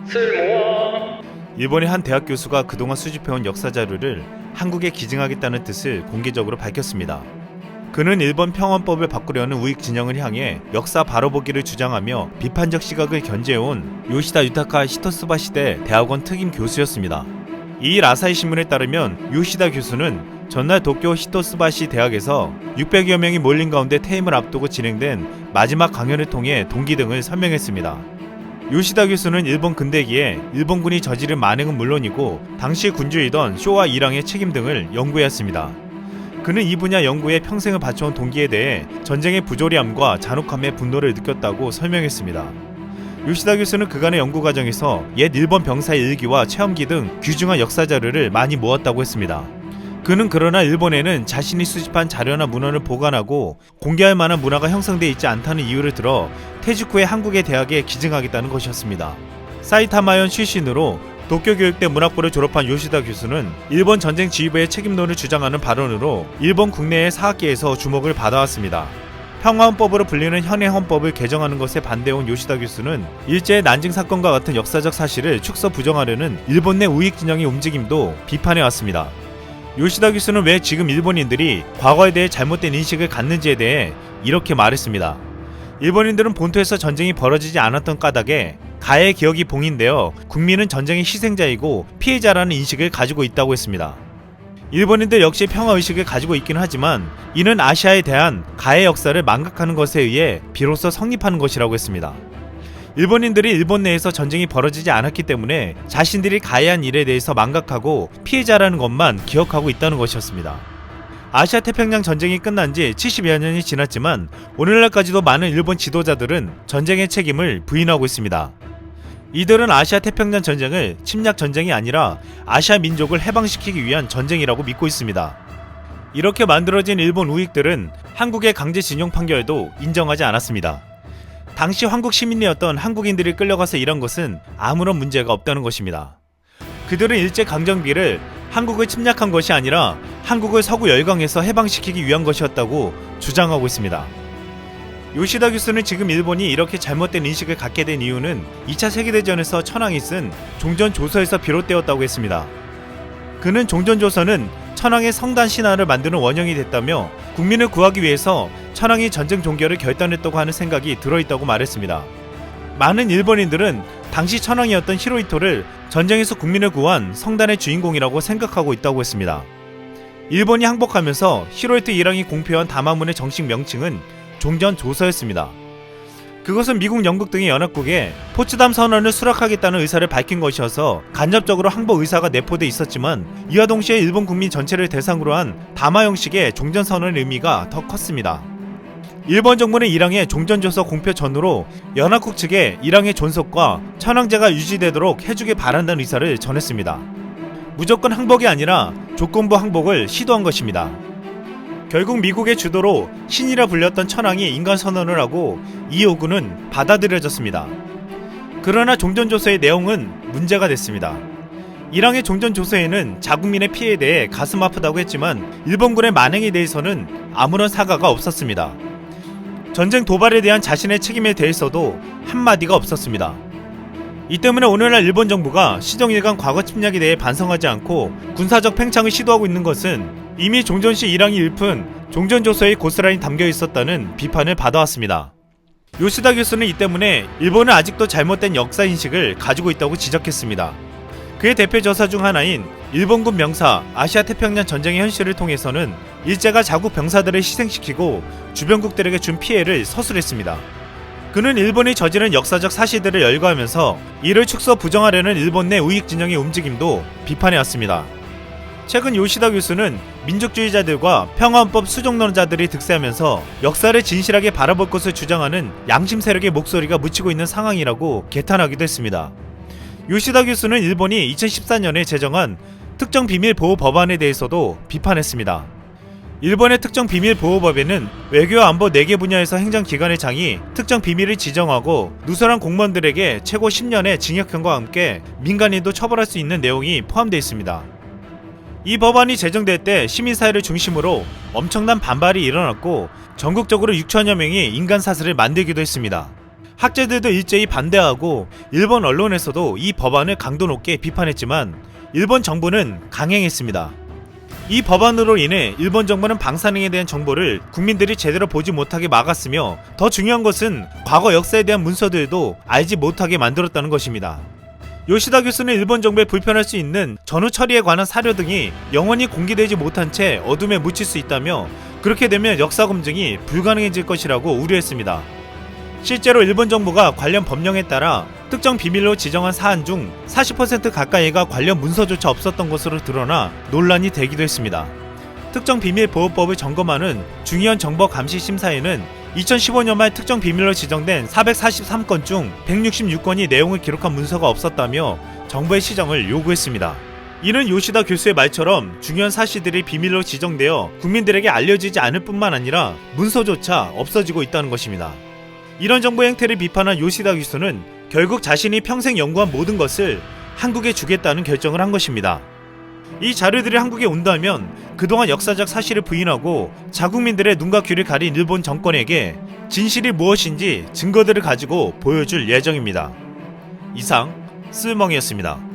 쓸모와 일본의 한 대학 교수가 그동안 수집해온 역사 자료를 한국에 기증하겠다는 뜻을 공개적으로 밝혔습니다. 그는 일본 평원법을 바꾸려는 우익 진영을 향해 역사 바로 보기를 주장하며 비판적 시각을 견제해온 요시다 유타카 히토스바 시대 대학원 특임 교수였습니다. 이 일 아사히 신문에 따르면 요시다 교수는 전날 도쿄 히토스바시 대학에서 600여 명이 몰린 가운데 퇴임을 앞두고 진행된 마지막 강연을 통해 동기 등을 설명했습니다. 요시다 교수는 일본 근대기에 일본군이 저지른 만행은 물론이고 당시 군주이던 쇼와 일왕의 책임 등을 연구해왔습니다. 그는 이 분야 연구에 평생을 바쳐온 동기에 대해 전쟁의 부조리함과 잔혹함에 분노를 느꼈다고 설명했습니다. 요시다 교수는 그간의 연구 과정에서 옛 일본 병사의 일기와 체험기 등 귀중한 역사 자료를 많이 모았다고 했습니다. 그는 그러나 일본에는 자신이 수집한 자료나 문헌을 보관하고 공개할 만한 문화가 형성되어 있지 않다는 이유를 들어 퇴직 후에 한국의 대학에 기증하겠다는 것이었습니다. 사이타마현 출신으로 도쿄교육대 문학부를 졸업한 요시다 교수는 일본 전쟁 지휘부의 책임론을 주장하는 발언으로 일본 국내의 사학계에서 주목을 받아왔습니다. 평화헌법으로 불리는 현행 헌법을 개정하는 것에 반대해온 요시다 교수는 일제의 난징 사건과 같은 역사적 사실을 축소 부정하려는 일본 내 우익 진영의 움직임도 비판해왔습니다. 요시다 교수는 왜 지금 일본인들이 과거에 대해 잘못된 인식을 갖는지에 대해 이렇게 말했습니다. 일본인들은 본토에서 전쟁이 벌어지지 않았던 까닭에 가해의 기억이 봉인되어 국민은 전쟁의 희생자이고 피해자라는 인식을 가지고 있다고 했습니다. 일본인들 역시 평화의식을 가지고 있긴 하지만 이는 아시아에 대한 가해 역사를 망각하는 것에 의해 비로소 성립하는 것이라고 했습니다. 일본인들이 일본 내에서 전쟁이 벌어지지 않았기 때문에 자신들이 가해한 일에 대해서 망각하고 피해자라는 것만 기억하고 있다는 것이었습니다. 아시아 태평양 전쟁이 끝난 지 70여 년이 지났지만 오늘날까지도 많은 일본 지도자들은 전쟁의 책임을 부인하고 있습니다. 이들은 아시아 태평양 전쟁을 침략 전쟁이 아니라 아시아 민족을 해방시키기 위한 전쟁이라고 믿고 있습니다. 이렇게 만들어진 일본 우익들은 한국의 강제징용 판결도 인정하지 않았습니다. 당시 한국 시민이었던 한국인들이 끌려가서 일한 것은 아무런 문제가 없다는 것입니다. 그들은 일제강점기를 한국을 침략한 것이 아니라 한국을 서구 열강에서 해방시키기 위한 것이었다고 주장하고 있습니다. 요시다 교수는 지금 일본이 이렇게 잘못된 인식을 갖게 된 이유는 2차 세계대전에서 천황이 쓴 종전조서에서 비롯되었다고 했습니다. 그는 종전조서는 천황의 성단 신화를 만드는 원형이 됐다며 국민을 구하기 위해서 천황이 전쟁 종결을 결단했다고 하는 생각이 들어있다고 말했습니다. 많은 일본인들은 당시 천황이었던 히로히토를 전쟁에서 국민을 구한 성단의 주인공이라고 생각하고 있다고 했습니다. 일본이 항복하면서 히로히토 일왕이 공표한 담화문의 정식 명칭은 종전조서였습니다. 그것은 미국, 영국 등의 연합국에 포츠담 선언을 수락하겠다는 의사를 밝힌 것이어서 간접적으로 항복 의사가 내포돼 있었지만 이와 동시에 일본 국민 전체를 대상으로 한 담화 형식의 종전선언의 의미가 더 컸습니다. 일본 정부는 일왕의 종전조서 공표 전후로 연합국 측에 일왕의 존속과 천황제가 유지되도록 해주길 바란다는 의사를 전했습니다. 무조건 항복이 아니라 조건부 항복을 시도한 것입니다. 결국 미국의 주도로 신이라 불렸던 천황이 인간선언을 하고 이 요구는 받아들여졌습니다. 그러나 종전조서의 내용은 문제가 됐습니다. 일왕의 종전조서에는 자국민의 피해에 대해 가슴 아프다고 했지만 일본군의 만행에 대해서는 아무런 사과가 없었습니다. 전쟁 도발에 대한 자신의 책임에 대해서도 한마디가 없었습니다. 이 때문에 오늘날 일본 정부가 시정일관 과거 침략에 대해 반성하지 않고 군사적 팽창을 시도하고 있는 것은 이미 종전시 일왕이 읊은 종전조서에 고스란히 담겨 있었다는 비판을 받아왔습니다. 요시다 교수는 이 때문에 일본은 아직도 잘못된 역사인식을 가지고 있다고 지적했습니다. 그의 대표 저서 중 하나인 일본군 명사 아시아 태평양 전쟁의 현실을 통해서는 일제가 자국 병사들을 희생시키고 주변국들에게 준 피해를 서술했습니다. 그는 일본이 저지른 역사적 사실들을 열거하면서 이를 축소 부정하려는 일본 내 우익 진영의 움직임도 비판해왔습니다. 최근 요시다 교수는 민족주의자들과 평화헌법 수정론자들이 득세하면서 역사를 진실하게 바라볼 것을 주장하는 양심 세력의 목소리가 묻히고 있는 상황이라고 개탄하기도 했습니다. 요시다 교수는 일본이 2014년에 제정한 특정 비밀 보호 법안에 대해서도 비판했습니다. 일본의 특정 비밀 보호법에는 외교와 안보 4개 분야에서 행정기관의 장이 특정 비밀을 지정하고 누설한 공무원들에게 최고 10년의 징역형과 함께 민간인도 처벌할 수 있는 내용이 포함되어 있습니다. 이 법안이 제정될 때 시민사회를 중심으로 엄청난 반발이 일어났고 전국적으로 6천여 명이 인간사슬을 만들기도 했습니다. 학자들도 일제히 반대하고 일본 언론에서도 이 법안을 강도 높게 비판했지만 일본 정부는 강행했습니다. 이 법안으로 인해 일본 정부는 방사능에 대한 정보를 국민들이 제대로 보지 못하게 막았으며 더 중요한 것은 과거 역사에 대한 문서들도 알지 못하게 만들었다는 것입니다. 요시다 교수는 일본 정부에 불편할 수 있는 전후 처리에 관한 사료 등이 영원히 공개되지 못한 채 어둠에 묻힐 수 있다며 그렇게 되면 역사 검증이 불가능해질 것이라고 우려했습니다. 실제로 일본 정부가 관련 법령에 따라 특정 비밀로 지정한 사안 중 40% 가까이가 관련 문서조차 없었던 것으로 드러나 논란이 되기도 했습니다. 특정 비밀보호법을 점검하는 중의원 정보감시심사에는 2015년 말 특정 비밀로 지정된 443건 중 166건이 내용을 기록한 문서가 없었다며 정부의 시정을 요구했습니다. 이는 요시다 교수의 말처럼 중요한 사실들이 비밀로 지정되어 국민들에게 알려지지 않을 뿐만 아니라 문서조차 없어지고 있다는 것입니다. 이런 정부의 행태를 비판한 요시다 교수는 결국 자신이 평생 연구한 모든 것을 한국에 주겠다는 결정을 한 것입니다. 이 자료들이 한국에 온다면 그동안 역사적 사실을 부인하고 자국민들의 눈과 귀를 가린 일본 정권에게 진실이 무엇인지 증거들을 가지고 보여줄 예정입니다. 이상 스멍이었습니다.